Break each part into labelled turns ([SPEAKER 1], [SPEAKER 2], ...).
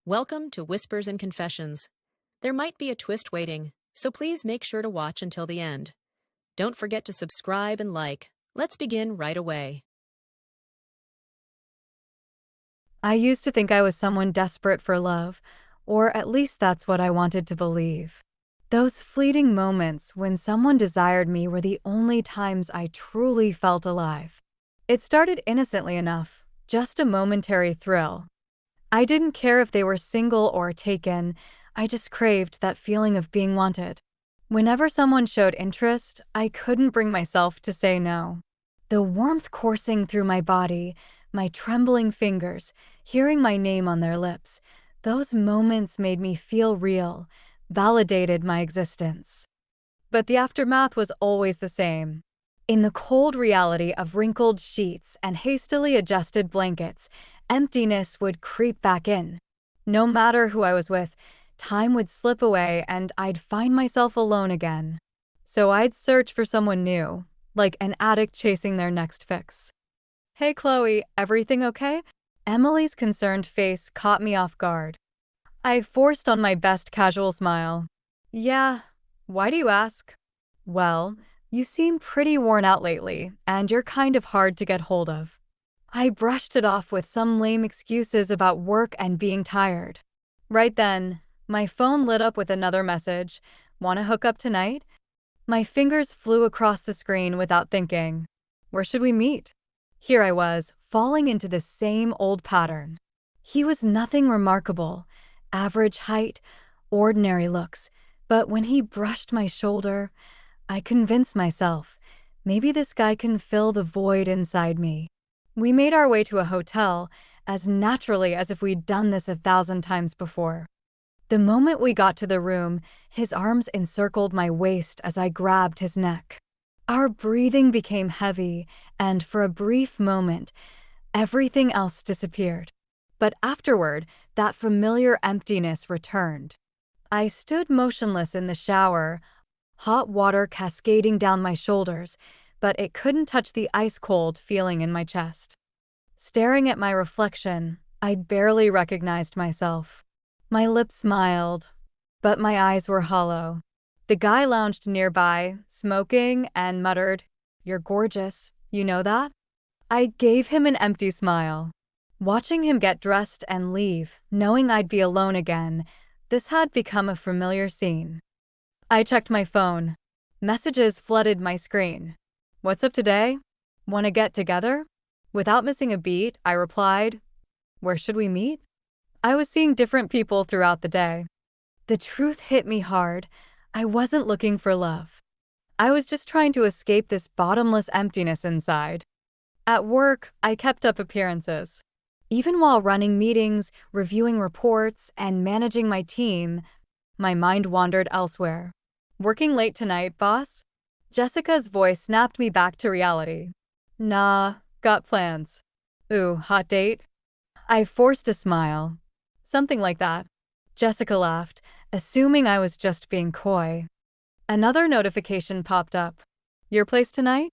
[SPEAKER 1] Welcome to Whispers and Confessions. There might be a twist waiting, so please make sure to watch until the end. Don't forget to subscribe and like. Let's begin right away.
[SPEAKER 2] I used to think I was someone desperate for love, or at least that's what I wanted to believe. Those fleeting moments when someone desired me were the only times I truly felt alive. It started innocently enough, just a momentary thrill. I didn't care if they were single or taken, I just craved that feeling of being wanted. Whenever someone showed interest, I couldn't bring myself to say no. The warmth coursing through my body, my trembling fingers, hearing my name on their lips, those moments made me feel real, validated my existence. But the aftermath was always the same. In the cold reality of wrinkled sheets and hastily adjusted blankets, emptiness would creep back in. No matter who I was with, time would slip away and I'd find myself alone again. So I'd search for someone new, like an addict chasing their next fix. "Hey Chloe, everything okay?" Emily's concerned face caught me off guard. I forced on my best casual smile. "Yeah, why do you ask?" "Well, you seem pretty worn out lately, and you're kind of hard to get hold of." I brushed it off with some lame excuses about work and being tired. Right then, my phone lit up with another message. "Want to hook up tonight?" My fingers flew across the screen without thinking. Where should we meet? Here I was, falling into the same old pattern. He was nothing remarkable, average height, ordinary looks, but when he brushed my shoulder, I convinced myself, maybe this guy can fill the void inside me. We made our way to a hotel, as naturally as if we'd done this 1,000 times before. The moment we got to the room, his arms encircled my waist as I grabbed his neck. Our breathing became heavy, and for a brief moment, everything else disappeared. But afterward, that familiar emptiness returned. I stood motionless in the shower, hot water cascading down my shoulders, but it couldn't touch the ice-cold feeling in my chest. Staring at my reflection, I barely recognized myself. My lips smiled, but my eyes were hollow. The guy lounged nearby, smoking, and muttered, "You're gorgeous, you know that?" I gave him an empty smile. Watching him get dressed and leave, knowing I'd be alone again, this had become a familiar scene. I checked my phone. Messages flooded my screen. "What's up today? Want to get together?" Without missing a beat, I replied, "Where should we meet?" I was seeing different people throughout the day. The truth hit me hard. I wasn't looking for love. I was just trying to escape this bottomless emptiness inside. At work, I kept up appearances. Even while running meetings, reviewing reports, and managing my team, my mind wandered elsewhere. "Working late tonight, boss?" Jessica's voice snapped me back to reality. "Nah, got plans." "Ooh, hot date?" I forced a smile. "Something like that." Jessica laughed, assuming I was just being coy. Another notification popped up. "Your place tonight?"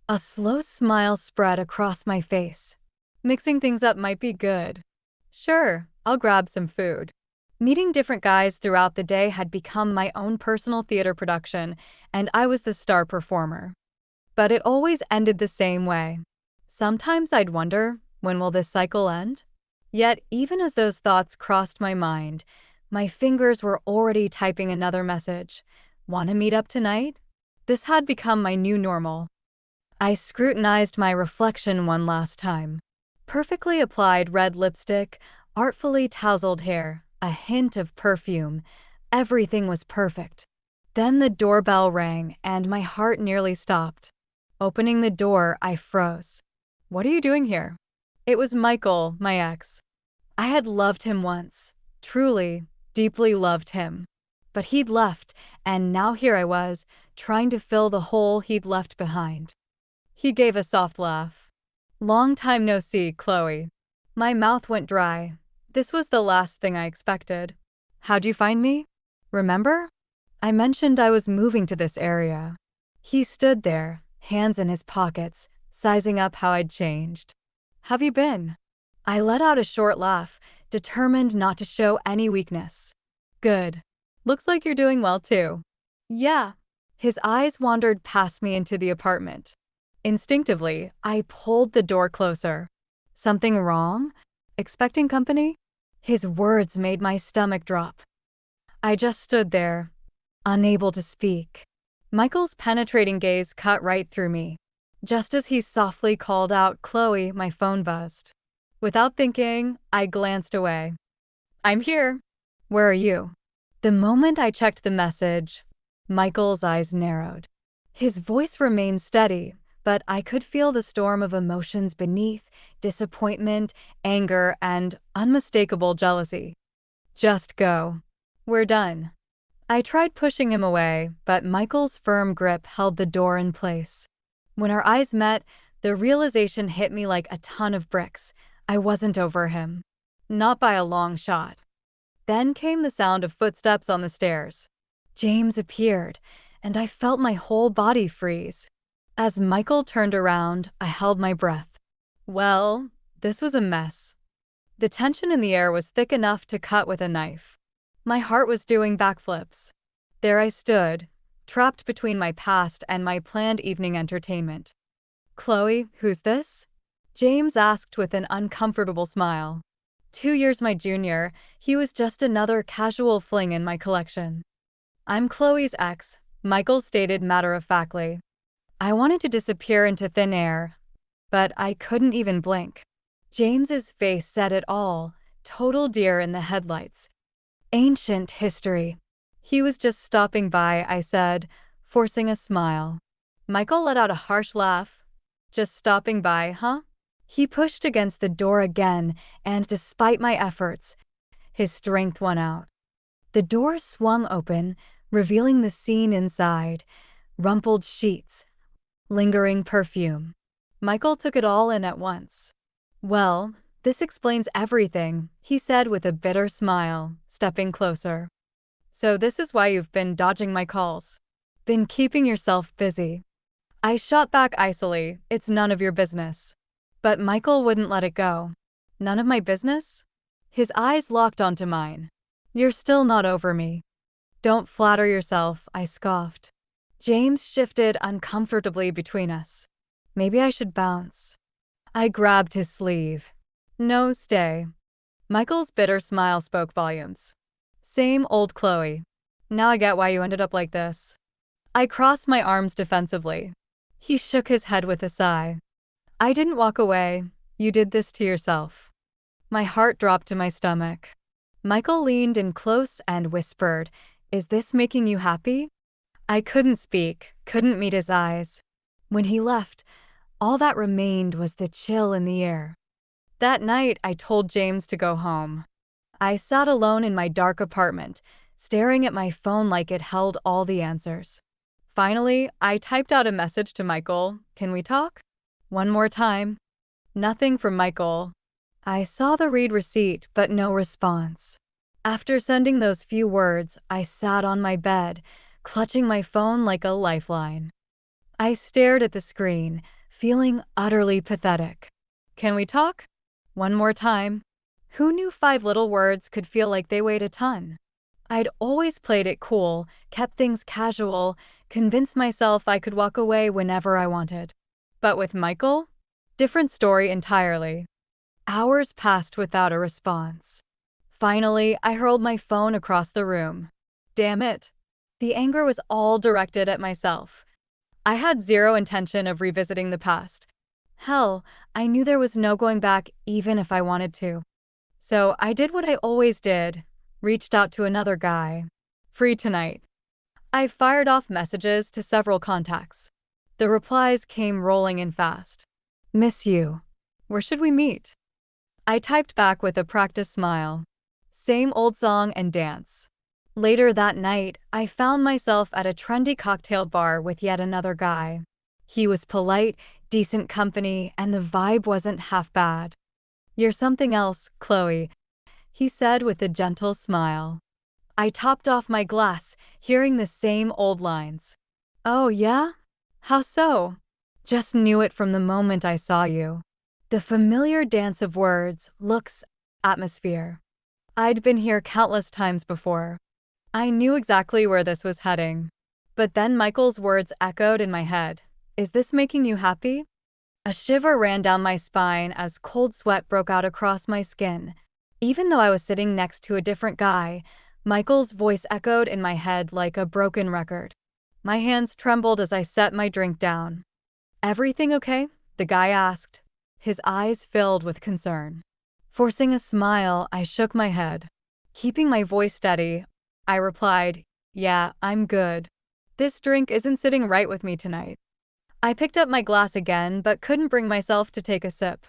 [SPEAKER 2] A slow smile spread across my face. Mixing things up might be good. "Sure, I'll grab some food." Meeting different guys throughout the day had become my own personal theater production, and I was the star performer. But it always ended the same way. Sometimes I'd wonder, when will this cycle end? Yet, even as those thoughts crossed my mind, my fingers were already typing another message. "Want to meet up tonight?" This had become my new normal. I scrutinized my reflection one last time. Perfectly applied red lipstick, artfully tousled hair, a hint of perfume. Everything was perfect. Then the doorbell rang, and my heart nearly stopped. Opening the door, I froze. "What are you doing here?" It was Michael, my ex. I had loved him once. Truly, deeply loved him. But he'd left, and now here I was, trying to fill the hole he'd left behind. He gave a soft laugh. "Long time no see, Chloe." My mouth went dry. This was the last thing I expected. "How'd you find me? Remember? I mentioned I was moving to this area." He stood there, hands in his pockets, sizing up how I'd changed. "Have you been?" I let out a short laugh, determined not to show any weakness. Good. Looks like you're doing well too. Yeah. His eyes wandered past me into the apartment. Instinctively, I pulled the door closer. Something wrong? Expecting company? His words made my stomach drop. I just stood there, unable to speak. Michael's penetrating gaze cut right through me. Just as he softly called out Chloe, my phone buzzed. Without thinking, I glanced away. I'm here. Where are you? The moment I checked the message, Michael's eyes narrowed. His voice remained steady, but I could feel the storm of emotions beneath: disappointment, anger, and unmistakable jealousy. Just go. We're done. I tried pushing him away, but Michael's firm grip held the door in place. When our eyes met, the realization hit me like a ton of bricks. I wasn't over him. Not by a long shot. Then came the sound of footsteps on the stairs. James appeared, and I felt my whole body freeze. As Michael turned around, I held my breath. Well, this was a mess. The tension in the air was thick enough to cut with a knife. My heart was doing backflips. There I stood, trapped between my past and my planned evening entertainment. Chloe, who's this? James asked with an uncomfortable smile. 2 years my junior, he was just another casual fling in my collection. I'm Chloe's ex, Michael stated matter-of-factly. I wanted to disappear into thin air, but I couldn't even blink. James's face said it all, total deer in the headlights. Ancient history. He was just stopping by, I said, forcing a smile. Michael let out a harsh laugh. Just stopping by, huh? He pushed against the door again, and despite my efforts, his strength won out. The door swung open, revealing the scene inside: rumpled sheets, lingering perfume. Michael took it all in at once. Well, this explains everything, he said with a bitter smile, stepping closer. So this is why you've been dodging my calls. Been keeping yourself busy. I shot back icily, it's none of your business. But Michael wouldn't let it go. None of my business? His eyes locked onto mine. You're still not over me. Don't flatter yourself, I scoffed. James shifted uncomfortably between us. Maybe I should bounce. I grabbed his sleeve. No, stay. Michael's bitter smile spoke volumes. Same old Chloe. Now I get why you ended up like this. I crossed my arms defensively. He shook his head with a sigh. I didn't walk away. You did this to yourself. My heart dropped to my stomach. Michael leaned in close and whispered, Is this making you happy? I couldn't speak, couldn't meet his eyes. When he left, all that remained was the chill in the air. That night, I told James to go home. I sat alone in my dark apartment, staring at my phone like it held all the answers. Finally, I typed out a message to Michael. Can we talk? One more time. Nothing from Michael. I saw the read receipt, but no response. After sending those few words, I sat on my bed, clutching my phone like a lifeline. I stared at the screen, feeling utterly pathetic. Can we talk? One more time. Who knew 5 little words could feel like they weighed a ton? I'd always played it cool, kept things casual, convinced myself I could walk away whenever I wanted. But with Michael? Different story entirely. Hours passed without a response. Finally, I hurled my phone across the room. Damn it. The anger was all directed at myself. I had zero intention of revisiting the past. Hell, I knew there was no going back even if I wanted to. So I did what I always did, reached out to another guy. Free tonight. I fired off messages to several contacts. The replies came rolling in fast. Miss you. Where should we meet? I typed back with a practiced smile. Same old song and dance. Later that night, I found myself at a trendy cocktail bar with yet another guy. He was polite, decent company, and the vibe wasn't half bad. You're something else, Chloe, he said with a gentle smile. I topped off my glass, hearing the same old lines. Oh, yeah? How so? Just knew it from the moment I saw you. The familiar dance of words, looks, atmosphere. I'd been here countless times before. I knew exactly where this was heading. But then Michael's words echoed in my head. Is this making you happy? A shiver ran down my spine as cold sweat broke out across my skin. Even though I was sitting next to a different guy, Michael's voice echoed in my head like a broken record. My hands trembled as I set my drink down. Everything okay? The guy asked, his eyes filled with concern. Forcing a smile, I shook my head. Keeping my voice steady, I replied, yeah, I'm good. This drink isn't sitting right with me tonight. I picked up my glass again, but couldn't bring myself to take a sip.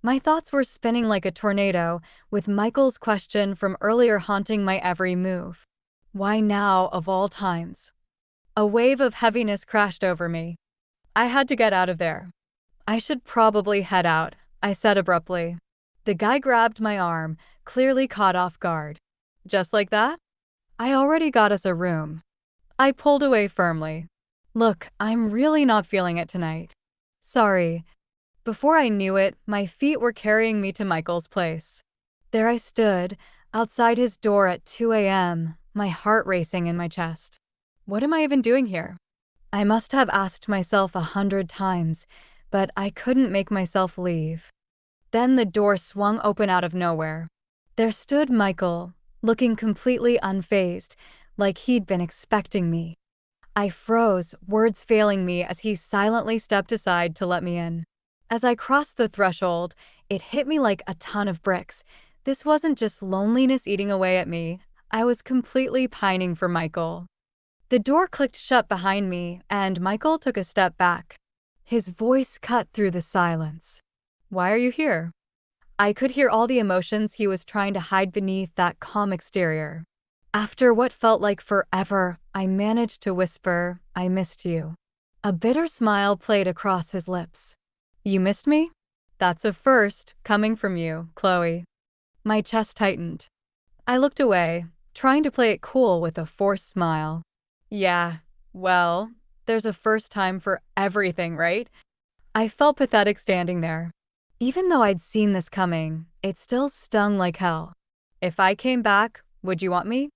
[SPEAKER 2] My thoughts were spinning like a tornado, with Michael's question from earlier haunting my every move. Why now, of all times? A wave of heaviness crashed over me. I had to get out of there. I should probably head out, I said abruptly. The guy grabbed my arm, clearly caught off guard. Just like that? I already got us a room. I pulled away firmly. Look, I'm really not feeling it tonight. Sorry. Before I knew it, my feet were carrying me to Michael's place. There I stood, outside his door at 2 a.m., my heart racing in my chest. What am I even doing here? I must have asked myself 100 times, but I couldn't make myself leave. Then the door swung open out of nowhere. There stood Michael, looking completely unfazed, like he'd been expecting me. I froze, words failing me as he silently stepped aside to let me in. As I crossed the threshold, it hit me like a ton of bricks. This wasn't just loneliness eating away at me. I was completely pining for Michael. The door clicked shut behind me, and Michael took a step back. His voice cut through the silence. Why are you here? I could hear all the emotions he was trying to hide beneath that calm exterior. After what felt like forever, I managed to whisper, I missed you. A bitter smile played across his lips. You missed me? That's a first, coming from you, Chloe. My chest tightened. I looked away, trying to play it cool with a forced smile. Yeah, well, there's a first time for everything, right? I felt pathetic standing there. Even though I'd seen this coming, it still stung like hell. If I came back, would you want me?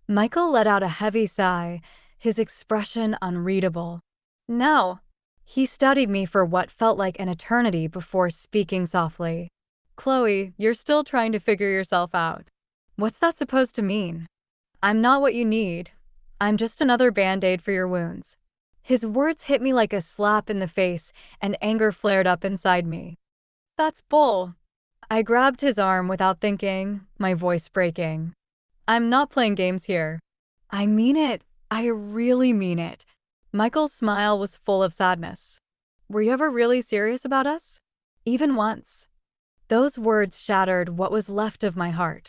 [SPEAKER 2] Michael let out a heavy sigh, his expression unreadable. No. He studied me for what felt like an eternity before speaking softly. Chloe, you're still trying to figure yourself out. What's that supposed to mean? I'm not what you need. I'm just another band-aid for your wounds. His words hit me like a slap in the face, and anger flared up inside me. That's bull. I grabbed his arm without thinking, my voice breaking. I'm not playing games here. I mean it. I really mean it. Michael's smile was full of sadness. Were you ever really serious about us? Even once. Those words shattered what was left of my heart.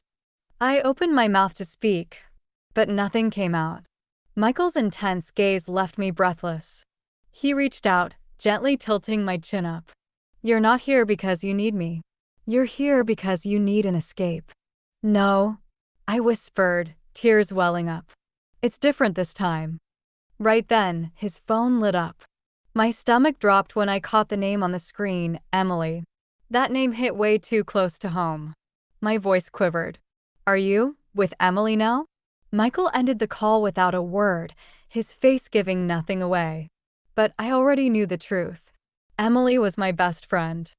[SPEAKER 2] I opened my mouth to speak, but nothing came out. Michael's intense gaze left me breathless. He reached out, gently tilting my chin up. You're not here because you need me. You're here because you need an escape. No, I whispered, tears welling up. It's different this time. Right then, his phone lit up. My stomach dropped when I caught the name on the screen, Emily. That name hit way too close to home. My voice quivered. Are you with Emily now? Michael ended the call without a word, his face giving nothing away. But I already knew the truth. Emily was my best friend.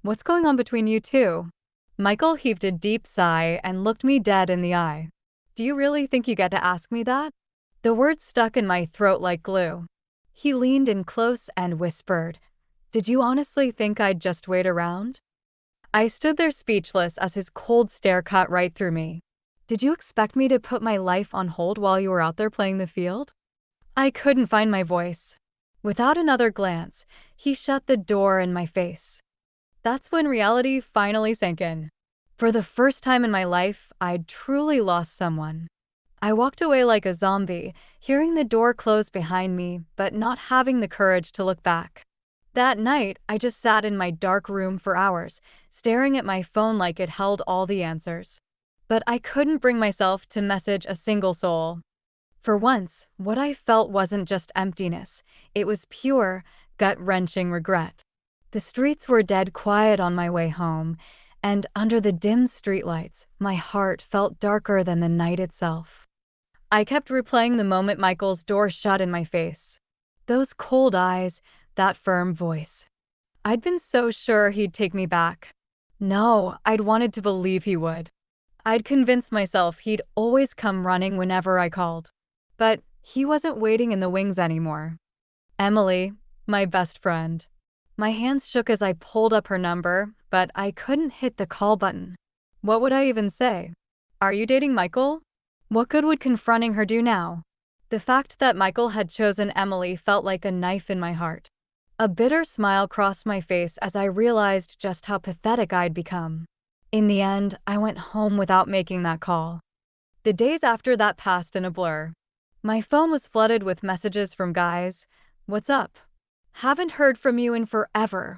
[SPEAKER 2] What's going on between you two? Michael heaved a deep sigh and looked me dead in the eye. Do you really think you get to ask me that? The words stuck in my throat like glue. He leaned in close and whispered, Did you honestly think I'd just wait around? I stood there speechless as his cold stare cut right through me. Did you expect me to put my life on hold while you were out there playing the field? I couldn't find my voice. Without another glance, he shut the door in my face. That's when reality finally sank in. For the first time in my life, I'd truly lost someone. I walked away like a zombie, hearing the door close behind me, but not having the courage to look back. That night, I just sat in my dark room for hours, staring at my phone like it held all the answers. But I couldn't bring myself to message a single soul. For once, what I felt wasn't just emptiness. It was pure, gut-wrenching regret. The streets were dead quiet on my way home, And under the dim streetlights, my heart felt darker than the night itself. I kept replaying the moment Michael's door shut in my face. Those cold eyes, that firm voice. I'd been so sure he'd take me back. No, I'd wanted to believe he would. I'd convinced myself he'd always come running whenever I called. But he wasn't waiting in the wings anymore. Emily, my best friend. My hands shook as I pulled up her number, but I couldn't hit the call button. What would I even say? Are you dating Michael? What good would confronting her do now? The fact that Michael had chosen Emily felt like a knife in my heart. A bitter smile crossed my face as I realized just how pathetic I'd become. In the end, I went home without making that call. The days after that passed in a blur. My phone was flooded with messages from guys. What's up? Haven't heard from you in forever.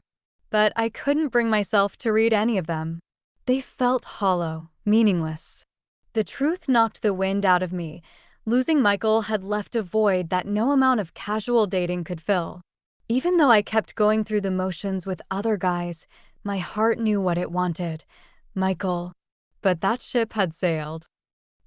[SPEAKER 2] But I couldn't bring myself to read any of them. They felt hollow, meaningless. The truth knocked the wind out of me. Losing Michael had left a void that no amount of casual dating could fill. Even though I kept going through the motions with other guys, my heart knew what it wanted. Michael. But that ship had sailed.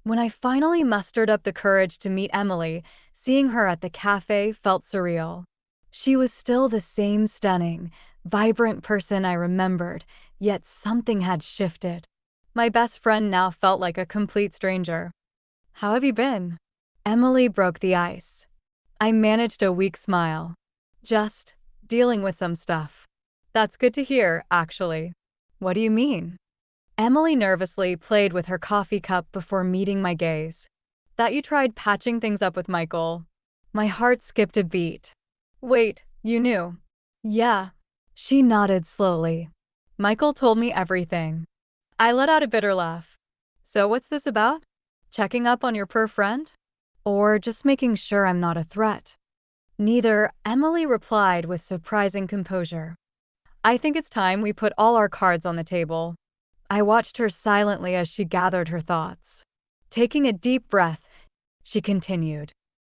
[SPEAKER 2] When I finally mustered up the courage to meet Emily, seeing her at the cafe felt surreal. She was still the same stunning, vibrant person I remembered, yet something had shifted. My best friend now felt like a complete stranger. How have you been? Emily broke the ice. I managed a weak smile. Just dealing with some stuff. That's good to hear, actually. What do you mean? Emily nervously played with her coffee cup before meeting my gaze. That you tried patching things up with Michael. My heart skipped a beat. Wait, you knew? Yeah. She nodded slowly. Michael told me everything. I let out a bitter laugh. So what's this about? Checking up on your poor friend? Or just making sure I'm not a threat? Neither, Emily replied with surprising composure. I think it's time we put all our cards on the table. I watched her silently as she gathered her thoughts. Taking a deep breath, she continued.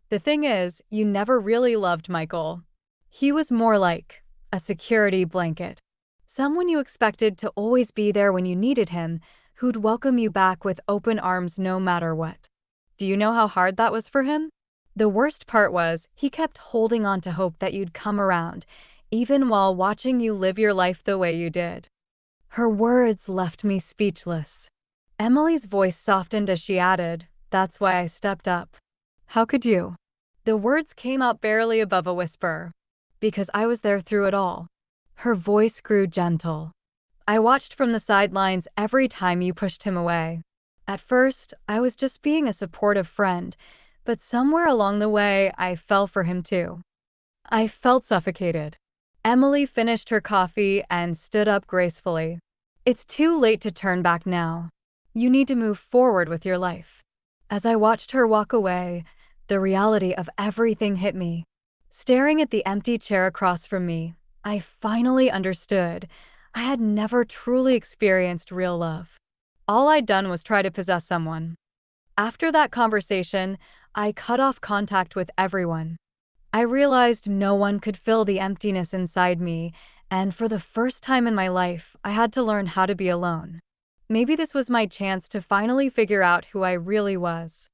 [SPEAKER 2] The thing is, you never really loved Michael. He was more like a security blanket. Someone you expected to always be there when you needed him, who'd welcome you back with open arms no matter what. Do you know how hard that was for him? The worst part was, he kept holding on to hope that you'd come around, even while watching you live your life the way you did. Her words left me speechless. Emily's voice softened as she added, "That's why I stepped up." How could you? The words came out barely above a whisper. Because I was there through it all. Her voice grew gentle. I watched from the sidelines every time you pushed him away. At first, I was just being a supportive friend, but somewhere along the way, I fell for him too. I felt suffocated. Emily finished her coffee and stood up gracefully. It's too late to turn back now. You need to move forward with your life. As I watched her walk away, the reality of everything hit me. Staring at the empty chair across from me, I finally understood. I had never truly experienced real love. All I'd done was try to possess someone. After that conversation, I cut off contact with everyone. I realized no one could fill the emptiness inside me, and for the first time in my life, I had to learn how to be alone. Maybe this was my chance to finally figure out who I really was.